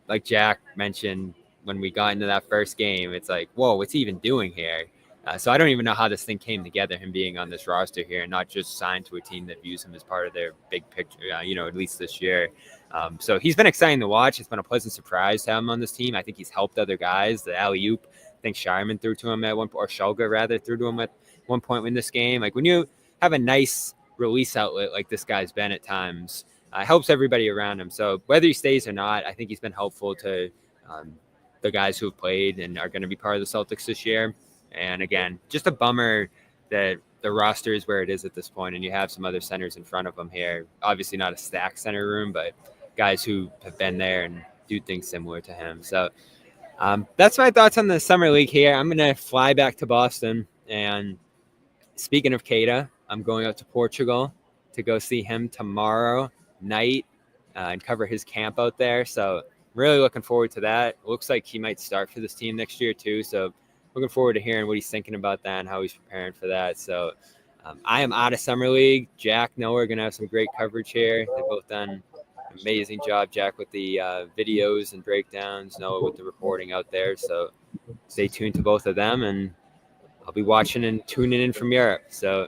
Like Jack mentioned when we got into that first game, it's like, whoa, what's he even doing here? So I don't even know how this thing came together, him being on this roster here and not just signed to a team that views him as part of their big picture, at least this year. So he's been exciting to watch. It's been a pleasant surprise to have him on this team. I think he's helped other guys. The alley-oop, I think Scheierman threw to him at one point, or Shulga rather, threw to him at one point in this game. Like when you have a nice release outlet like this guy's been at times, helps everybody around him. So whether he stays or not, I think he's been helpful to the guys who have played and are going to be part of the Celtics this year. And again, just a bummer that the roster is where it is at this point, and you have some other centers in front of them here. Obviously not a stacked center room, but guys who have been there and do things similar to him. So that's my thoughts on the Summer League here. I'm going to fly back to Boston. And speaking of Keita, I'm going out to Portugal to go see him tomorrow night and cover his camp out there. So really looking forward to that. Looks like he might start for this team next year too. So looking forward to hearing what he's thinking about that and how he's preparing for that. So I am out of Summer League. Jack, Noah are going to have some great coverage here. They've both done an amazing job. Jack with the videos and breakdowns, Noah with the reporting out there. So stay tuned to both of them, and I'll be watching and tuning in from Europe. So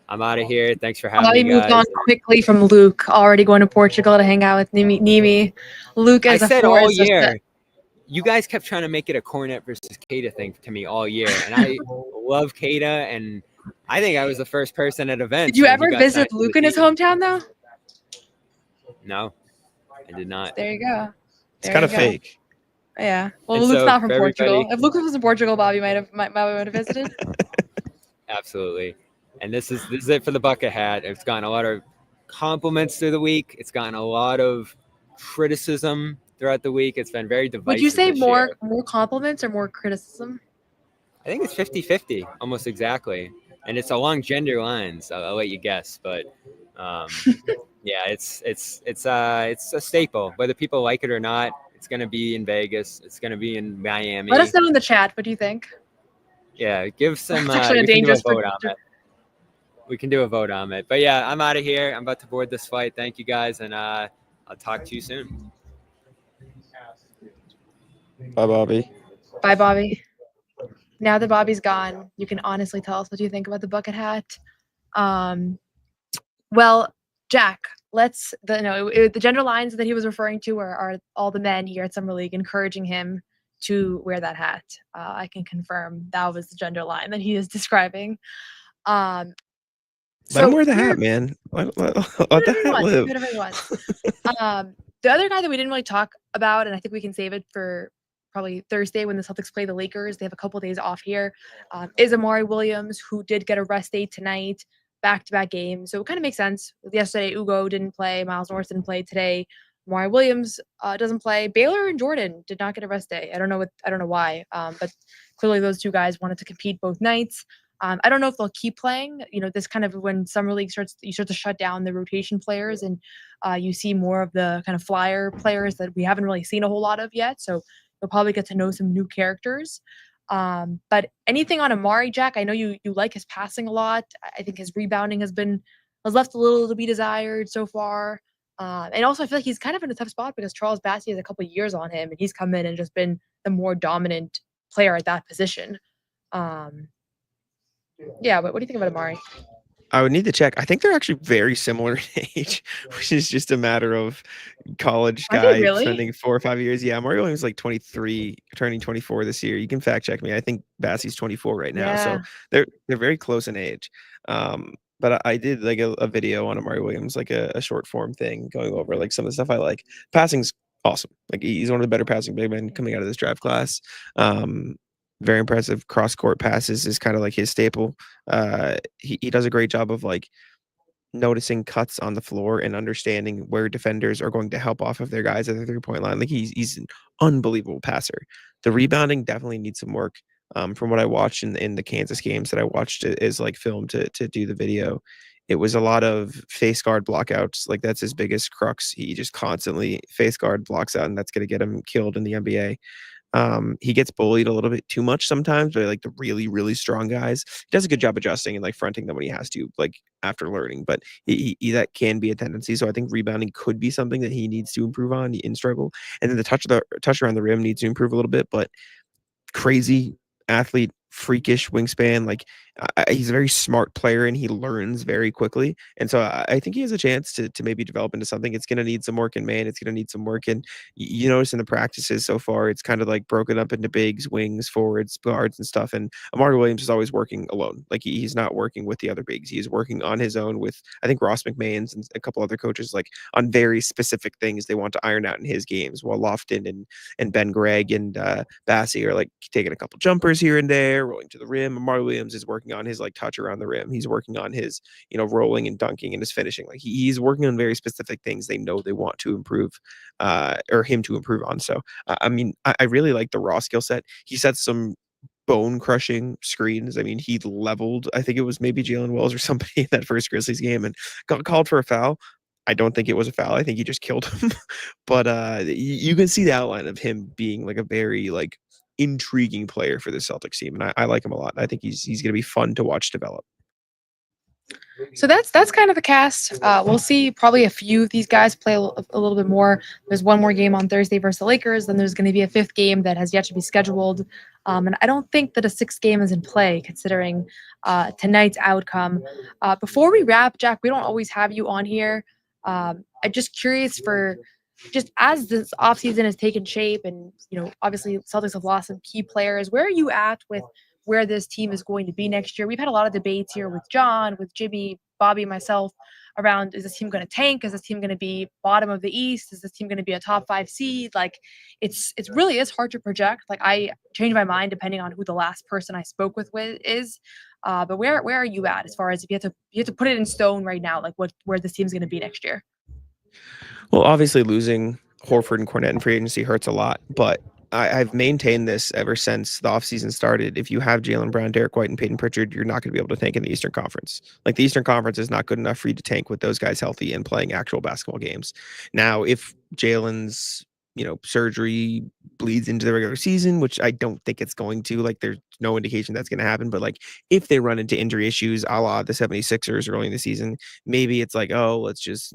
I'm out of here. Thanks for having me, guys. Moved on quickly from Luke, already going to Portugal to hang out with Nimi. Luke, as I a said force, all year. You guys kept trying to make it a Cornet versus Keita thing to me all year, and I love Keita, and I think I was the first person at events. Did you ever visit Luke in his hometown, though? No, I did not. There you go. It's kind of fake. Yeah. Well, And Luke's so not from for Portugal. everybody- If Luke was in Portugal, Bobby might have visited. Absolutely. And this is it for the bucket hat. It's gotten a lot of compliments through the week. It's gotten a lot of criticism throughout the week. It's been very divisive. Would you say this more year. compliments or more criticism? I think it's 50-50, almost exactly. And it's along gender lines. I'll let you guess, but yeah, it's a staple. Whether people like it or not, it's going to be in Vegas. It's going to be in Miami. Let us know in the chat. What do you think? Yeah, give some. It's actually a we can do a dangerous vote on it. We can do a vote on it. But yeah, I'm out of here. I'm about to board this flight. Thank you guys, and I'll talk to you soon. Bye, Bobby. Bye, Bobby. Now that Bobby's gone, you can honestly tell us what you think about the bucket hat. Well, Jack, the gender lines that he was referring to are all the men here at Summer League encouraging him to wear that hat. I can confirm that was the gender line that he is describing. Let him wear the hat, man. Let the hat live. The other guy that we didn't really talk about, and I think we can save it for probably Thursday when the Celtics play the Lakers. They have a couple days off here. Is Amari Williams, who did get a rest day tonight, back-to-back games. So it kind of makes sense. Yesterday, Hugo didn't play. Miles Norris didn't play today. Amari Williams doesn't play. Baylor and Jordan did not get a rest day. I don't know why, but clearly those two guys wanted to compete both nights. I don't know if they'll keep playing. This kind of when summer league starts, you start to shut down the rotation players, and you see more of the kind of flyer players that we haven't really seen a whole lot of yet. So you'll probably get to know some new characters. But anything on Amari, Jack? I know you like his passing a lot. I think his rebounding has left a little to be desired so far. And also, I feel like he's kind of in a tough spot because Charles Bassey has a couple of years on him, and he's come in and just been the more dominant player at that position. Yeah, but what do you think about Amari? I would need to check. I think they're actually very similar in age, which is just a matter of college Are they guy really? spending 4 or 5 years. Yeah, Mario Williams is like 23, turning 24 this year. You can fact check me. I think Bassey's 24 right now, so they're very close in age. But I did like a video on Amari Williams, like a short form thing, going over like some of the stuff I like. Passing's awesome. Like he's one of the better passing big men coming out of this draft class. Very impressive cross court passes is kind of like his staple. He does a great job of like noticing cuts on the floor and understanding where defenders are going to help off of their guys at the 3-point line. Like he's an unbelievable passer. The rebounding definitely needs some work. From what I watched in the Kansas games that I watched is like film to do the video. It was a lot of face guard blockouts. Like that's his biggest crux. He just constantly face guard blocks out, and that's going to get him killed in the NBA. He gets bullied a little bit too much sometimes by like the really, really strong guys. He does a good job adjusting and like fronting them when he has to, like after learning, but he that can be a tendency. So I think rebounding could be something that he needs to improve on in struggle. And then the touch around the rim needs to improve a little bit, but crazy athlete, freakish wingspan. Like he's a very smart player and he learns very quickly. And so I think he has a chance to maybe develop into something. It's going to need some work in man. It's going to need some work. And you notice in the practices so far, it's kind of like broken up into bigs, wings, forwards, guards and stuff. And Amari Williams is always working alone. Like he's not working with the other bigs. He's working on his own with, I think, Ross McMahon's and a couple other coaches, like on very specific things they want to iron out in his games, while Lofton and Ben Gregg and Bassey are like taking a couple jumpers here and there, rolling to the rim. Amari Williams is working on his like touch around the rim. He's working on his, rolling and dunking and his finishing. Like he's working on very specific things they know they want to improve, or him to improve on. So, I really like the raw skill set. He sets some bone crushing screens. I mean, he leveled, I think it was maybe Jalen Wells or somebody in that first Grizzlies game and got called for a foul. I don't think it was a foul. I think he just killed him. But you can see the outline of him being like a very like intriguing player for the Celtics team, and I like him a lot. I think he's going to be fun to watch develop. So that's kind of the cast. We'll see probably a few of these guys play a little bit more. There's one more game on Thursday versus the Lakers. Then there's going to be a 5th game that has yet to be scheduled. And I don't think that a 6th game is in play considering tonight's outcome. Before we wrap, Jack, we don't always have you on here. I'm just curious for just as this offseason has taken shape and, obviously Celtics have lost some key players. Where are you at with where this team is going to be next year? We've had a lot of debates here with John, with Jimmy, Bobby, myself around, is this team going to tank? Is this team going to be bottom of the East? Is this team going to be a top 5 seed? Like it's really is hard to project. Like I change my mind depending on who the last person I spoke with is. But where are you at as far as if you have to put it in stone right now, like where this team's going to be next year? Well, obviously losing Horford and Cornette in free agency hurts a lot, but I've maintained this ever since the offseason started. If you have Jaylen Brown, Derek White, and Peyton Pritchard, you're not going to be able to tank in the Eastern Conference. Like the Eastern Conference is not good enough for you to tank with those guys healthy and playing actual basketball games. Now, if Jalen's surgery bleeds into the regular season, which I don't think it's going to, like there's no indication that's going to happen, but like if they run into injury issues a la the 76ers early in the season, maybe it's like, oh, let's just,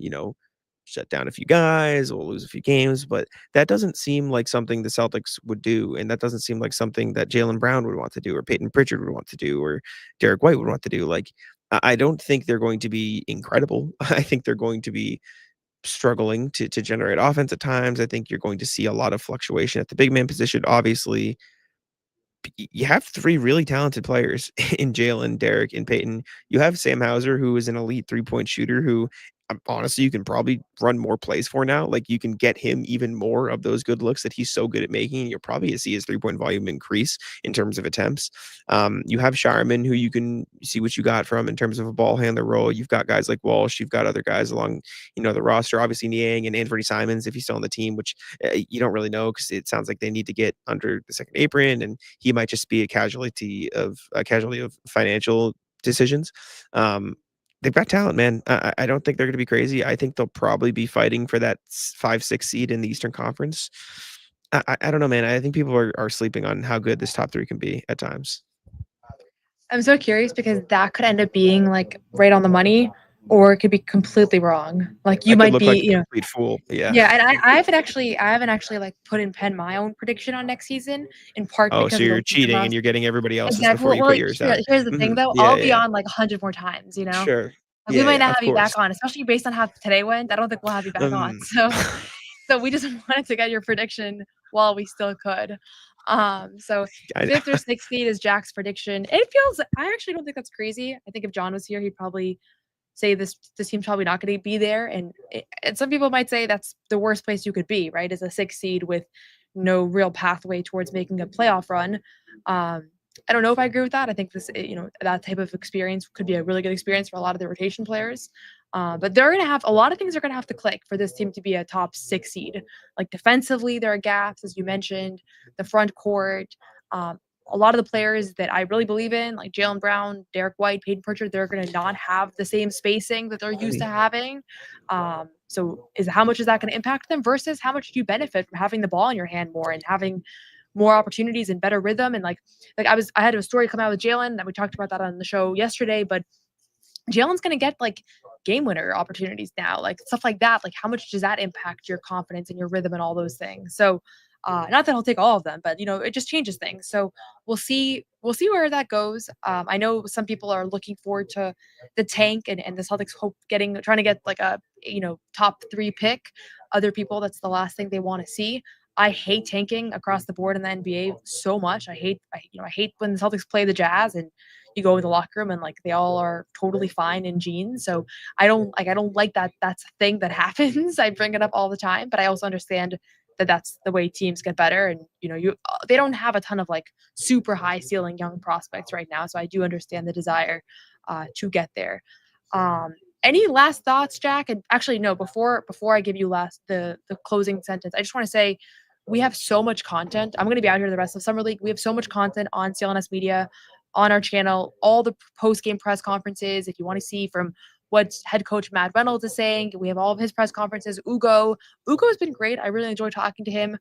shut down a few guys, we'll lose a few games, but that doesn't seem like something the Celtics would do, and that doesn't seem like something that Jaylen Brown would want to do, or Peyton Pritchard would want to do, or Derek White would want to do. Like, I don't think they're going to be incredible. I think they're going to be struggling to generate offense at times. I think you're going to see a lot of fluctuation at the big man position. Obviously, you have 3 really talented players in Jalen, Derek, and Peyton. You have Sam Hauser, who is an elite 3-point shooter, who honestly, you can probably run more plays for now. Like, you can get him even more of those good looks that he's so good at making, and you'll probably see his 3-point volume increase in terms of attempts. You have Scheierman, who you can see what you got from in terms of a ball handler role. You've got guys like Walsh. You've got other guys along, the roster. Obviously, Niang and Anthony Simons, if he's still on the team, which you don't really know because it sounds like they need to get under the second apron, and he might just be a casualty of financial decisions. They've got talent, man. I don't think they're going to be crazy. I think they'll probably be fighting for that 5-6 seed in the Eastern Conference. I don't know, man. I think people are sleeping on how good this top 3 can be at times. I'm so curious because that could end up being like right on the money, or it could be completely wrong. Like, you I could might look be, like a complete fool. Yeah. Yeah, and I haven't actually like put in pen my own prediction on next season, in part Oh, because so of the you're cheating and you're getting everybody else's Exactly. before you Well, put like, yours down. here's the thing though, Yeah, I'll be yeah. on like 100 more times, Sure. Like, we Yeah, might not of have you back course. on, especially based on how today went. I don't think we'll have you back on. So we just wanted to get your prediction while we still could. So I 5th or 6th seed is Jack's prediction. It feels, I actually don't think that's crazy. I think if John was here, he'd probably say this team's probably not going to be there. And some people might say that's the worst place you could be, right? As a 6th seed with no real pathway towards making a playoff run. I don't know if I agree with that. I think this, that type of experience could be a really good experience for a lot of the rotation players. But they're going to have a lot of things are going to have to click for this team to be a top 6 seed. Like, defensively, there are gaps, as you mentioned, the front court. A lot of the players that I really believe in, like Jaylen Brown, Derek White, Peyton Pritchard, they're going to not have the same spacing that they're used to having. So how much is that going to impact them versus how much do you benefit from having the ball in your hand more and having more opportunities and better rhythm? And like I had a story come out with Jaylen that we talked about that on the show yesterday, but Jaylen's going to get like game winner opportunities now, like stuff like that. Like, how much does that impact your confidence and your rhythm and all those things? So, not that he'll take all of them, but it just changes things. So we'll see where that goes. I know some people are looking forward to the tank and the Celtics trying to get like a top 3 pick. Other people, that's the last thing they want to see. I hate tanking across the board in the NBA so much. I hate when the Celtics play the Jazz and you go in the locker room and like they all are totally fine in jeans. So I don't like that. That's a thing that happens. I bring it up all the time, but I also understand that that's the way teams get better. And they don't have a ton of like super high ceiling young prospects right now. So I do understand the desire to get there. Any last thoughts, Jack? And actually, no. Before I give you the closing sentence, I just want to say we have so much content. I'm going to be out here the rest of Summer League. We have so much content on CLNS Media, on our channel, all the post-game press conferences. If you want to see from what head coach Matt Reynolds is saying, we have all of his press conferences. Ugo has been great. I really enjoy talking to him.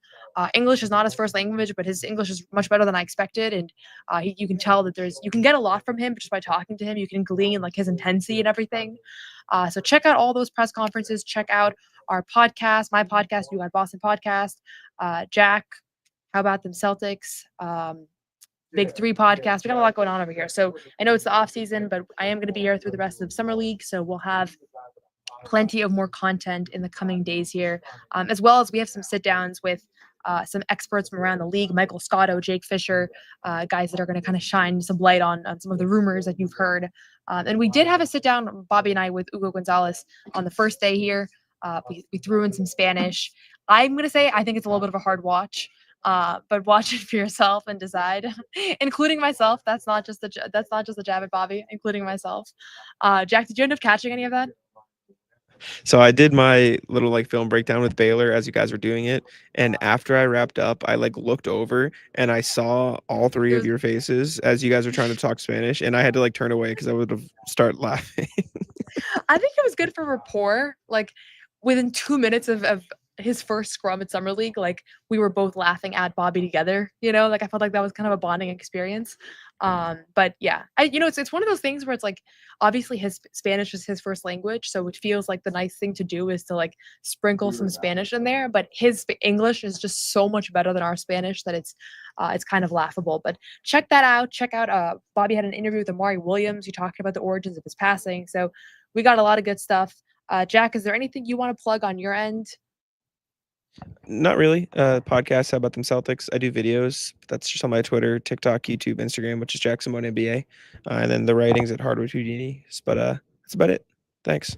English is not his first language, but his English is much better than I expected. And you can tell that you can get a lot from him just by talking to him. You can glean like his intensity and everything. So check out all those press conferences. Check out our podcast, my podcast, You Got Boston podcast. Jack, How About Them Celtics? Big 3 podcast. We got a lot going on over here. So I know it's the off season, but I am going to be here through the rest of Summer League. So we'll have plenty of more content in the coming days here, as well as we have some sit downs with some experts from around the league, Michael Scotto, Jake Fisher, guys that are going to kind of shine some light on some of the rumors that you've heard. And we did have a sit down, Bobby and I, with Hugo Gonzalez on the first day here. We threw in some Spanish. I'm going to say I think it's a little bit of a hard watch. But watch it for yourself and decide, including myself. That's not just a jab at Bobby, including myself. Jack, did you end up catching any of that? So I did my little like film breakdown with Baylor as you guys were doing it, and after I wrapped up, I like looked over and I saw all 3 of your faces as you guys were trying to talk Spanish, and I had to like turn away because I would have start laughing. I think it was good for rapport. Like, within 2 minutes of his first scrum at Summer League, like, we were both laughing at Bobby together, like I felt like that was kind of a bonding experience. But yeah, it's one of those things where it's like, obviously his Spanish is his first language. So it feels like the nice thing to do is to like sprinkle some Spanish in there, but his English is just so much better than our Spanish that it's kind of laughable. But check that out. Check out, Bobby had an interview with Amari Williams. He talked about the origins of his passing. So we got a lot of good stuff. Jack, is there anything you want to plug on your end? Not really. Podcast, How About Them Celtics? I do videos. That's just on my Twitter, TikTok, YouTube, Instagram, which is Jack Simone NBA. And then the writings at Hardwood Houdini. But that's about it. Thanks.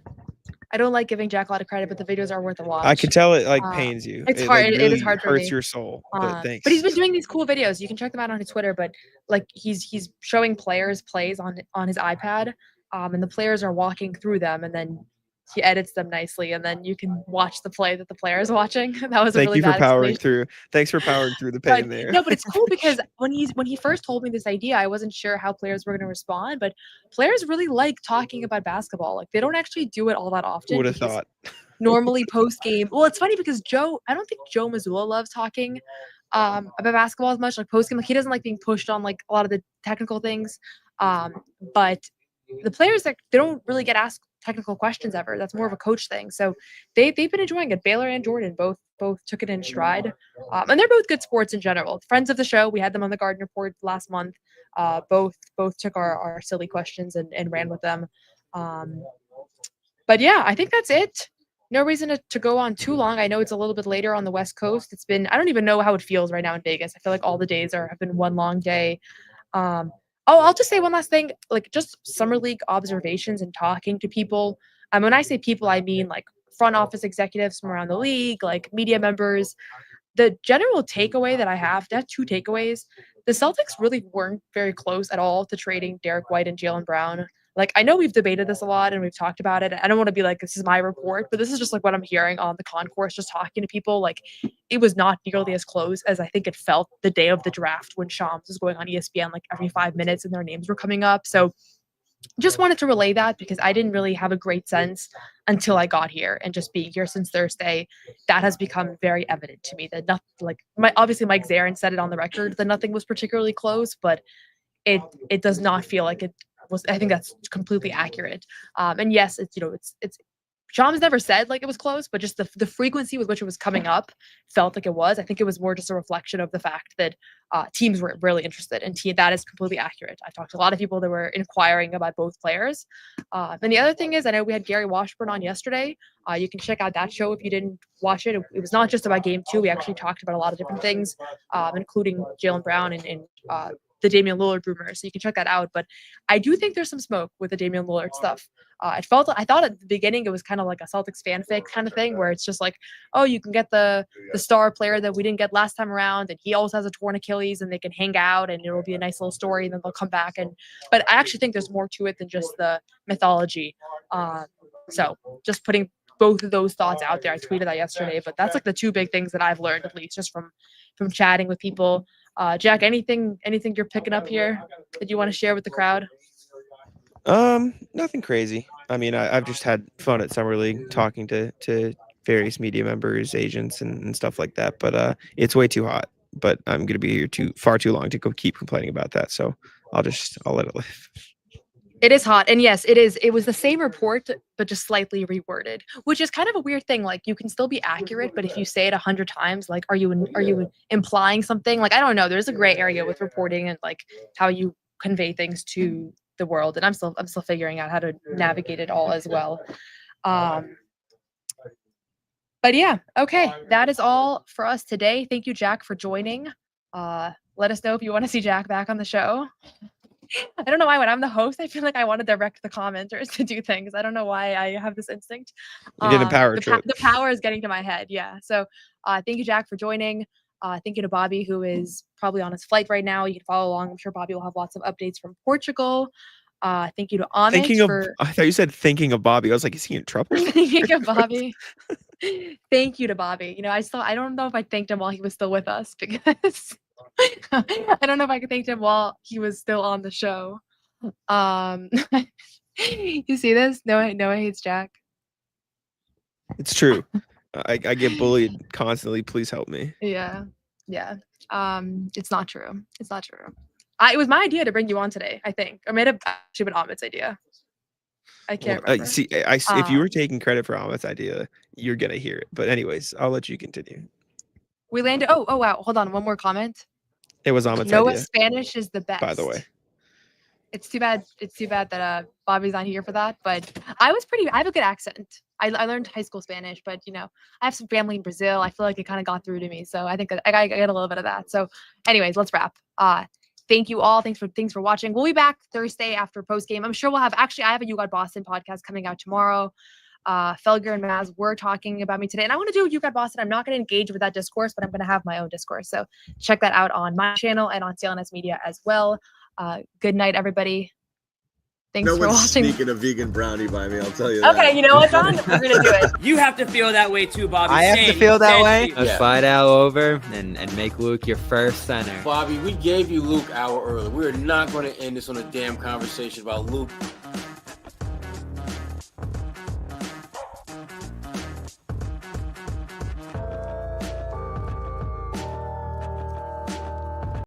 I don't like giving Jack a lot of credit, but the videos are worth a watch. I can tell it like Uh, pains you. It's It hard. like It really is hard for hurts me. your soul. But But he's thanks. been doing these cool videos. You can check them out on his Twitter. But like he's showing players plays on his iPad, and the players are walking through them, and then he edits them nicely, and then you can watch the play that the player is watching. That was a Thank really you for bad powering explanation. through. Thanks for powering through the But pain there. no, but it's cool because when he first told me this idea, I wasn't sure how players were going to respond. But players really like talking about basketball. Like they don't actually do it all that often. Who would have because thought? Normally post game. Well, it's funny because I don't think Joe Mazzulla loves talking about basketball as much. Like post game, like he doesn't like being pushed on like a lot of the technical things. But the players they don't really get asked technical questions ever. That's more of a coach thing. So they've been enjoying it. Baylor and Jordan both took it in stride, and they're both good sports in general. Friends of the show, we had them on the Garden Report last month. Both took our silly questions and ran with them. But yeah, I think that's it. No reason to go on too long. I know it's a little bit later on the West Coast. It's been, I don't even know how it feels right now in Vegas. I feel like all the days have been one long day. I'll just say one last thing, like just summer league observations and talking to people. When I say people, I mean like front office executives from around the league, like media members. The general takeaway that I have 2 takeaways. The Celtics really weren't very close at all to trading Derek White and Jaylen Brown. Like, I know we've debated this a lot and we've talked about it. I don't want to be like, this is my report, but this is just like what I'm hearing on the concourse, just talking to people. Like, it was not nearly as close as I think it felt the day of the draft when Shams was going on ESPN like every 5 minutes and their names were coming up. So just wanted to relay that because I didn't really have a great sense until I got here, and just being here since Thursday, that has become very evident to me that nothing, like obviously Mike Zarin said it on the record that nothing was particularly close, but it does not feel like it was. I think that's completely accurate. And yes, it's Shams never said like it was close, but just the frequency with which it was coming up felt like it was. I think it was more just a reflection of the fact that teams were really interested, and that is completely accurate. I talked to a lot of people that were inquiring about both players. And the other thing is, I know we had Gary Washburn on yesterday. You can check out that show if you didn't watch it. It was not just about Game 2. We actually talked about a lot of different things, including Jaylen Brown and the Damian Lillard rumors. So you can check that out. But I do think there's some smoke with the Damian Lillard stuff. I thought at the beginning it was kind of like a Celtics fanfic kind of thing where it's just like, oh, you can get the star player that we didn't get last time around, and he also has a torn Achilles, and they can hang out, and it'll be a nice little story, and then they'll come back. But I actually think there's more to it than just the mythology. So just putting both of those thoughts out there. I tweeted that yesterday, but that's like the 2 big things that I've learned, at least just from chatting with people. Jack, anything you're picking up here that you want to share with the crowd? Nothing crazy. I mean, I've just had fun at Summer League talking to various media members, agents, and stuff like that. But it's way too hot. But I'm gonna be here far too long to keep complaining about that. So I'll let it live. It is hot, and yes, it is. It was the same report, but just slightly reworded, which is kind of a weird thing. Like, you can still be accurate, but if you say it 100 times, like, are you implying something? Like, I don't know. There's a gray area with reporting and like how you convey things to the world, and I'm still figuring out how to navigate it all as well. But yeah, okay, that is all for us today. Thank you, Jack, for joining. Let us know if you want to see Jack back on the show. I don't know why when I'm the host, I feel like I want to direct the commenters to do things. I don't know why I have this instinct. You did a power trip. The power is getting to my head. Yeah. So thank you, Jack, for joining. Thank you to Bobby, who is probably on his flight right now. You can follow along. I'm sure Bobby will have lots of updates from Portugal. Thank you to Amit I thought you said thinking of Bobby. I was like, is he in trouble? thinking of Bobby. Thank you to Bobby. I don't know if I thanked him while he was still with us, because I don't know if I could thank him while he was still on the show. You see this? Noah hates Jack. It's true. I get bullied constantly. Please help me. Yeah. It's not true. It was my idea to bring you on today, I think. Or may have actually been Amit's idea. I can't remember. If you were taking credit for Amit's idea, you're gonna hear it. But anyways, I'll let you continue. We landed. Oh wow! Hold on, one more comment. It was Amit's Noah's idea. Spanish is the best. By the way, it's too bad that Bobby's not here for that. But I have a good accent. I learned high school Spanish, but I have some family in Brazil. I feel like it kind of got through to me, so I think I get a little bit of that. So, anyways, let's wrap. Thank you all. Thanks for watching. We'll be back Thursday after postgame. I'm sure we'll have. Actually, I have a You Got Boston podcast coming out tomorrow. Felger and Maz were talking about me today. And I want to do You Got Boston. I'm not going to engage with that discourse, but I'm going to have my own discourse. So check that out on my channel and on CLNS Media as well. Good night, everybody. Thanks for watching. Sneaking a vegan brownie by me, I'll tell you that. Okay, you know what, John? We're going to do it. You have to feel that way too, Bobby. I have to feel that way. Let's Yeah. slide Al over and make Luke your first center. Bobby, we gave you Luke hour early. We're not going to end this on a damn conversation about Luke